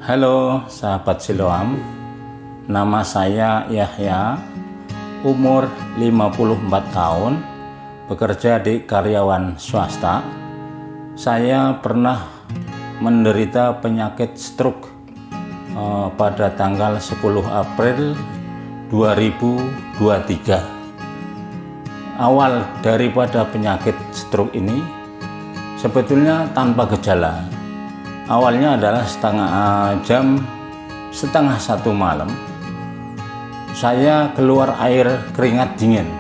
Halo sahabat Siloam, nama saya Yahya, umur 54 tahun, bekerja di karyawan swasta. Saya pernah menderita penyakit stroke pada tanggal 10 April 2023. Awal daripada penyakit stroke ini sebetulnya tanpa gejala. Awalnya adalah jam setengah satu malam, saya keluar air keringat dingin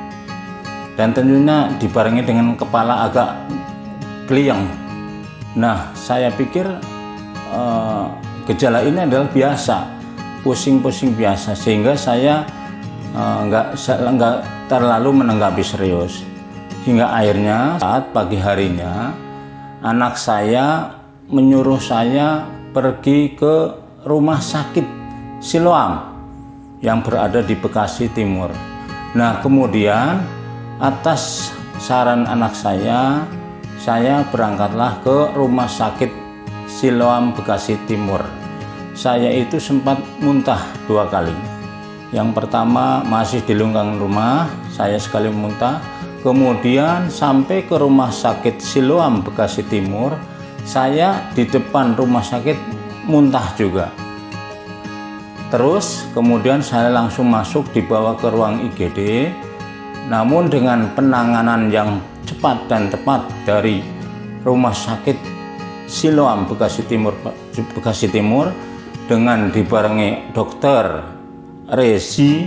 dan tentunya dibarengi dengan kepala agak keliang. Nah, saya pikir gejala ini adalah biasa, pusing-pusing biasa, sehingga saya nggak terlalu menanggapi serius. Hingga akhirnya saat pagi harinya anak saya menyuruh saya pergi ke rumah sakit Siloam yang berada di Bekasi Timur. Nah, kemudian atas saran anak saya berangkatlah ke rumah sakit Siloam Bekasi Timur. Saya itu sempat muntah 2 kali. Yang pertama masih di lingkungan rumah, saya sekali muntah. Kemudian sampai ke rumah sakit Siloam Bekasi Timur, saya di depan rumah sakit muntah juga. Terus kemudian saya langsung masuk, dibawa ke ruang IGD. Namun dengan penanganan yang cepat dan tepat dari rumah sakit Siloam Bekasi Timur dengan dibarengi dokter Resi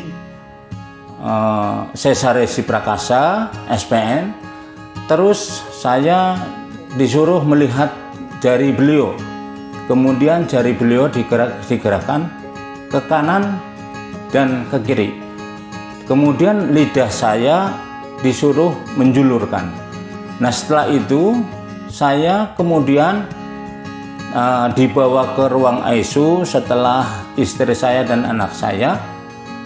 Sesa Resi Prakasa SPN. Terus saya disuruh melihat jari beliau, kemudian jari beliau digerakkan ke kanan dan ke kiri, kemudian lidah saya disuruh menjulurkan. Nah, setelah itu saya kemudian dibawa ke ruang ICU setelah istri saya dan anak saya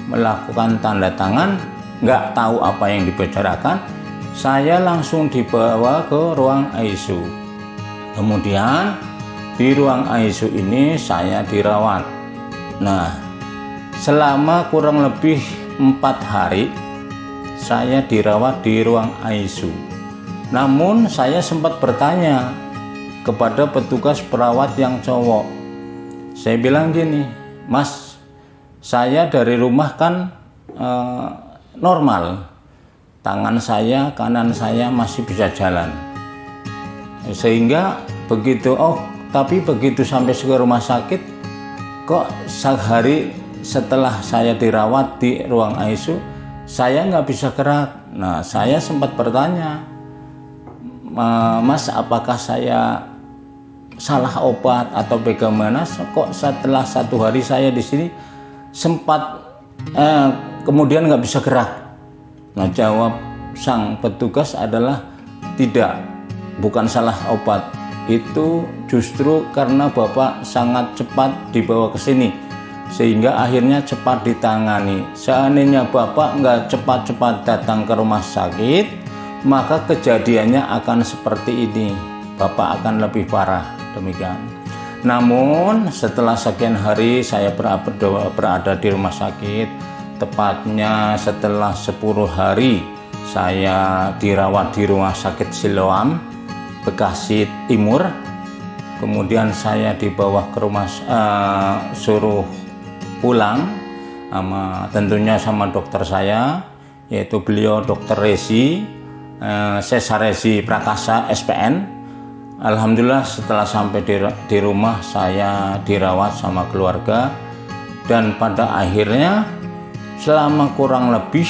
melakukan tanda tangan, nggak tahu apa yang dibicarakan. Saya langsung dibawa ke ruang ICU. Kemudian di ruang ICU ini saya dirawat. Nah, selama kurang lebih 4 hari saya dirawat di ruang ICU. Namun saya sempat bertanya kepada petugas perawat yang cowok. Saya bilang gini, "Mas, saya dari rumah kan normal. Tangan saya, kanan saya masih bisa jalan. Sehingga tapi begitu sampai ke rumah sakit, kok sehari setelah saya dirawat di ruang ICU, saya nggak bisa gerak." Nah, saya sempat bertanya, "Mas, apakah saya salah obat atau bagaimana? Kok setelah 1 hari saya di sini sempat kemudian nggak bisa gerak?" Nah, jawab sang petugas adalah, "Tidak, bukan salah obat. Itu justru karena Bapak sangat cepat dibawa ke sini, sehingga akhirnya cepat ditangani. Seandainya Bapak nggak cepat-cepat datang ke rumah sakit, maka kejadiannya akan seperti ini. Bapak akan lebih parah." Demikian. Namun setelah sekian hari saya berada di rumah sakit, tepatnya setelah 10 hari saya dirawat di rumah sakit Siloam Bekasi Timur. Kemudian saya dibawa ke rumah, suruh pulang tentunya sama dokter saya, yaitu beliau dokter Resi Sesa Resi Prakasa SPN. Alhamdulillah setelah sampai di rumah saya dirawat sama keluarga, dan pada akhirnya selama kurang lebih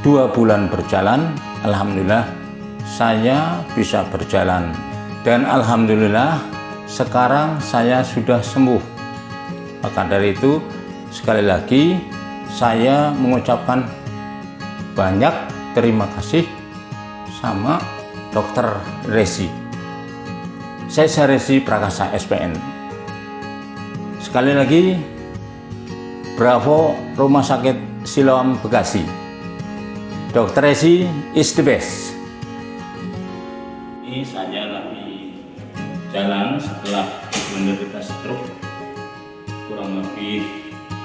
2 bulan berjalan, alhamdulillah saya bisa berjalan. Dan alhamdulillah sekarang saya sudah sembuh. Maka dari itu sekali lagi saya mengucapkan banyak terima kasih sama dokter Resi Sesa Resi Prakasa SPN. Sekali lagi bravo Rumah Sakit Siloam Bekasi. Dokter Resi is the best. Ini saya lagi jalan setelah menderita stroke kurang lebih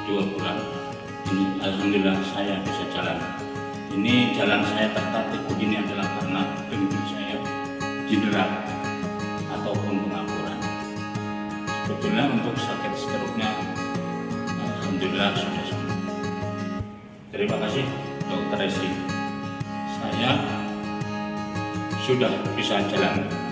2 bulan. Ini alhamdulillah saya bisa jalan. Ini jalan saya tertatih begini adalah karena dengkul saya cedera ataupun pengapuran. Sebetulnya untuk sakit stroke-nya alhamdulillah sudah sembuh. Terima kasih Dokter Esi. Saya sudah bisa jalan.